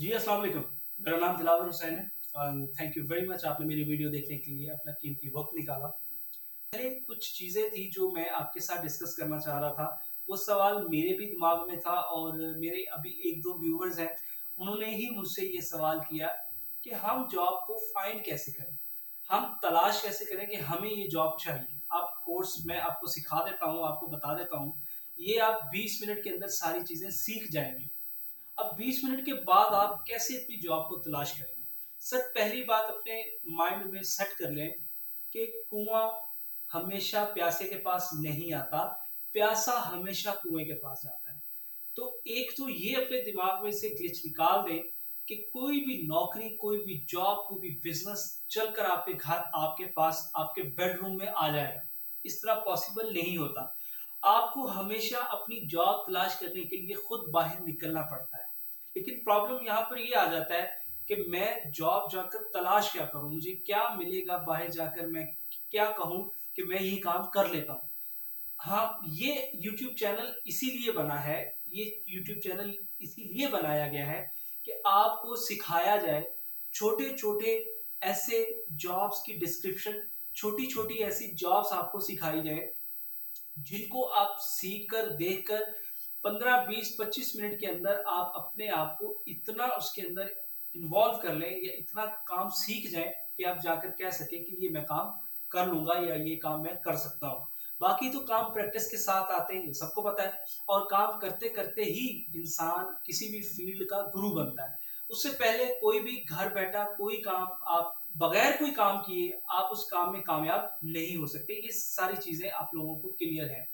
जी, अस्सलाम वालेकुम। मेरा नाम दिलावर हुसैन है और थैंक यू वेरी मच आपने मेरी वीडियो देखने के लिए अपना कीमती वक़्त निकाला। पहले कुछ चीज़ें थी जो मैं आपके साथ डिस्कस करना चाह रहा था। वो सवाल मेरे भी दिमाग में था और मेरे अभी 1-2 व्यूअर्स हैं, उन्होंने ही मुझसे ये सवाल किया कि हम जॉब को फाइंड कैसे करें? हम तलाश कैसे करें कि हमें ये जॉब चाहिए? आप कोर्स मैं आपको सिखा देता हूँ, आपको बता देता हूँ। ये आप 20 मिनट के अंदर सारी चीज़ें सीख जाएँगे। अब 20 मिनट के बाद आप कैसे अपनी जॉब को तलाश करेंगे? सर पहली बात अपने माइंड में सेट कर लें कि कुआँ हमेशा प्यासे के पास नहीं आता, प्यासा हमेशा कुएँ के पास जाता है। तो एक तो ये अपने दिमाग में से ग्लिच निकाल दें कि कोई भी नौकरी, कोई भी जॉब, कोई भी बिज़नेस चलकर आपके घर, आपके पास, आपके बेडरूम में आ जाएगा। इस तरह पॉसिबल नहीं होता। आपको हमेशा अपनी जॉब तलाश करने के लिए खुद बाहर निकलना पड़ता है। लेकिन प्रॉब्लम यहाँ पर ये आ जाता है कि मैं जॉब जाकर तलाश क्या करूँ? मुझे क्या मिलेगा बाहर जाकर मैं क्या कहूँ कि मैं ये काम कर लेता हूँ? हाँ, ये यूट्यूब चैनल इसीलिए बना है, ये यूट्यूब चैनल इसीलिए बनाया गया है कि आपको सिखाया जाए, छोटे-छोटे ऐसे जॉब्स की डिस्क्रिप्शन, छोटी-छोटी ऐसी जॉब्स आपको सिखाई जाएँ जिनको आप सीख कर, देख कर 15, 20, 25 मिनट के अंदर आप अपने आप को इतना उसके अंदर इन्वॉल्व कर लें या इतना काम सीख जाएँ कि आप जाकर कह सकें कि ये मैं काम कर लूँगा या ये काम मैं कर सकता हूँ। बाकी तो काम प्रैक्टिस के साथ आते हैं, ये सबको पता है और काम करते-करते ही इंसान किसी भी फ़ील्ड का गुरु बनता है। उससे पहले कोई भी घर बैठा कोई काम आप बगैर कोई काम किए आप उस काम में कामयाब नहीं हो सकते। ये सारी चीज़ें आप लोगों को क्लियर है।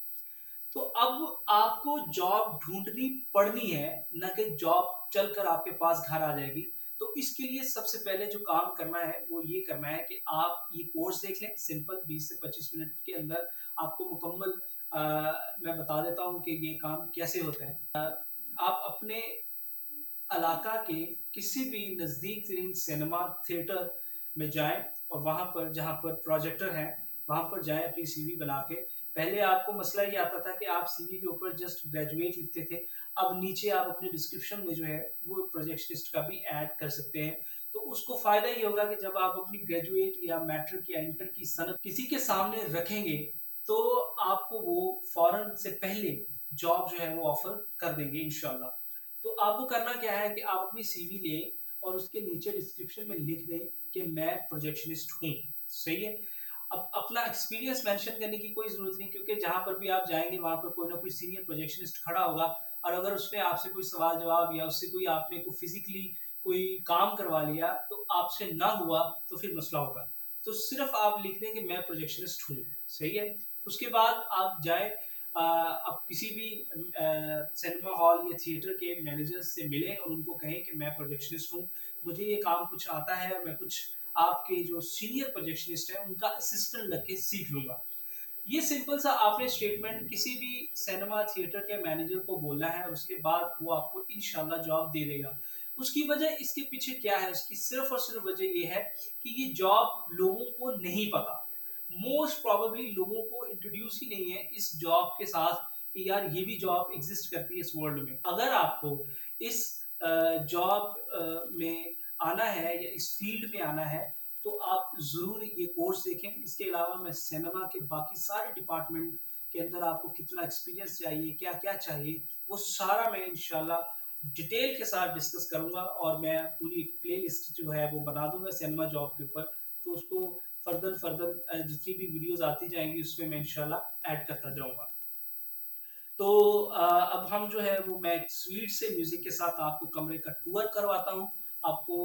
तो अब आपको जॉब ढूँढनी पड़नी है, ना कि जॉब चलकर आपके पास घर आ जाएगी। तो इसके लिए सबसे पहले जो काम करना है, वो ये करना है कि आप ये कोर्स देख लें, सिंपल 20 से 25 मिनट के अंदर आपको मुकम्मल मैं बता देता हूँ कि ये काम कैसे होता है। आप अपने इलाका के किसी भी नज़दीक तरीन सिनेमा थिएटर में जाएँ और वहाँ पर जहाँ पर प्रोजेक्टर है, वहाँ पर जाएँ अपनी सीवी बना के। पहले आपको मसला ये आता था कि आप सीवी के ऊपर जस्ट ग्रेजुएट लिखते थे। अब नीचे आप अपने डिस्क्रिप्शन में जो है वो प्रोजेक्शनिस्ट का भी ऐड कर सकते हैं। तो उसको फ़ायदा ये होगा कि जब आप अपनी ग्रेजुएट या मैट्रिक या इंटर की सनद किसी के सामने रखेंगे, तो आपको वो फ़ौरन से पहले जॉब जो है वो ऑफ़र कर देंगे इंशाअल्लाह। तो आपको करना क्या है कि आप अपनी सीवी लें और उसके नीचे डिस्क्रिप्शन में लिख दें कि मैं प्रोजेक्शनिस्ट हूँ, सही है? अब अपना एक्सपीरियंस मेंशन करने की कोई ज़रूरत नहीं क्योंकि जहाँ पर भी आप जाएँगे वहाँ पर कोई ना कोई सीनियर प्रोजेक्शनिस्ट खड़ा होगा और अगर उसने आपसे कोई सवाल-जवाब या उससे कोई आपने को फिज़िकली कोई काम करवा लिया, तो आपसे ना हुआ तो फिर मसला होगा। तो सिर्फ़ आप लिख दें कि मैं प्रोजेक्शनिस्ट हूँ, सही है? उसके बाद आप जाएँ आप किसी भी सिनेमा हॉल या थिएटर के मैनेजर्स से मिलें और उनको कहें कि मैं प्रोजेक्शनिस्ट हूँ, मुझे ये काम कुछ आता है और मैं कुछ आपके जो सीनियर प्रोजेक्शनिस्ट हैं, उनका असिस्टेंट लग के सीख लूँगा। ये सिंपल सा आपने स्टेटमेंट किसी भी सिनेमा थिएटर के मैनेजर को बोलना है और उसके बाद वो आपको इंशाल्लाह जॉब दे देगा। उसकी वजह इसके पीछे क्या है? उसकी सिर्फ़ और सिर्फ़ वजह ये है कि ये जॉब लोगों को नहीं पता। मोस्ट प्रोबेबली लोगों को इंट्रोड्यूस ही नहीं है इस जॉब के साथ कि यार ये भी जॉब एग्ज़िस्ट करती है इस वर्ल्ड में। अगर आपको इस जॉब में आना है या इस फ़ील्ड में आना है, तो आप ज़रूर ये कोर्स देखें। इसके अलावा मैं सिनेमा के बाकी सारे डिपार्टमेंट के अंदर आपको कितना एक्सपीरियंस चाहिए, क्या-क्या चाहिए, वो सारा मैं इंशाल्लाह डिटेल के साथ डिस्कस करूँगा और मैं पूरी प्लेलिस्ट जो है वो बना दूँगा सिनेमा जॉब के ऊपर। तो उसको फर्दर जितनी भी वीडियोज़ आती जाएँगी उसमें मैं इंशाल्लाह ऐड करता जाऊँगा। तो अब हम जो है वो मैं एक स्वीट से म्यूज़िक के साथ आपको कमरे का टूर करवाता हूँ। आपको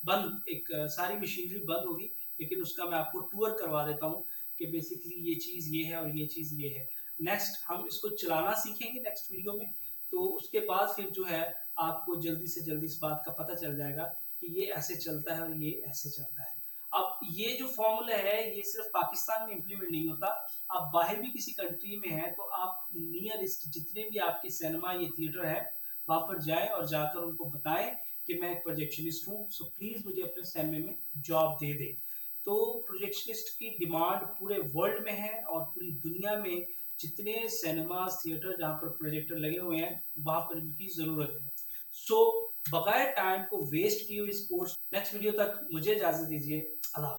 बंद एक सारी मशीनरी बंद होगी, लेकिन उसका मैं आपको टूर करवा देता हूँ कि बेसिकली ये चीज़ ये है और ये चीज़ ये है। नेक्स्ट हम इसको चलाना सीखेंगे नेक्स्ट वीडियो में, तो उसके बाद फिर जो है आपको जल्दी से जल्दी इस बात का पता चल जाएगा कि ये ऐसे चलता है और ये ऐसे चलता है। अब ये जो फ़ॉर्मूला है ये सिर्फ़ पाकिस्तान में इम्प्लीमेंट नहीं होता, आप बाहर भी किसी कंट्री में हैं तो आप नियरेस्ट जितने भी आपके सिनेमा या थिएटर हैं, वहाँ पर जाएँ और जाकर उनको बताएँ कि मैं एक प्रोजेक्शनिस्ट हूँ, सो प्लीज़ मुझे अपने सिनेमा में जॉब दे दें। तो प्रोजेक्शनिस्ट की डिमांड पूरे वर्ल्ड में है और पूरी दुनिया में जितने सिनेमाज़, थिएटर जहाँ पर प्रोजेक्टर लगे हुए हैं, वहाँ पर इनकी ज़रूरत है। सो बगैर टाइम को वेस्ट किए हुए इस कोर्स। नेक्स्ट वीडियो तक मुझे इजाजत दीजिए। अल्लाह।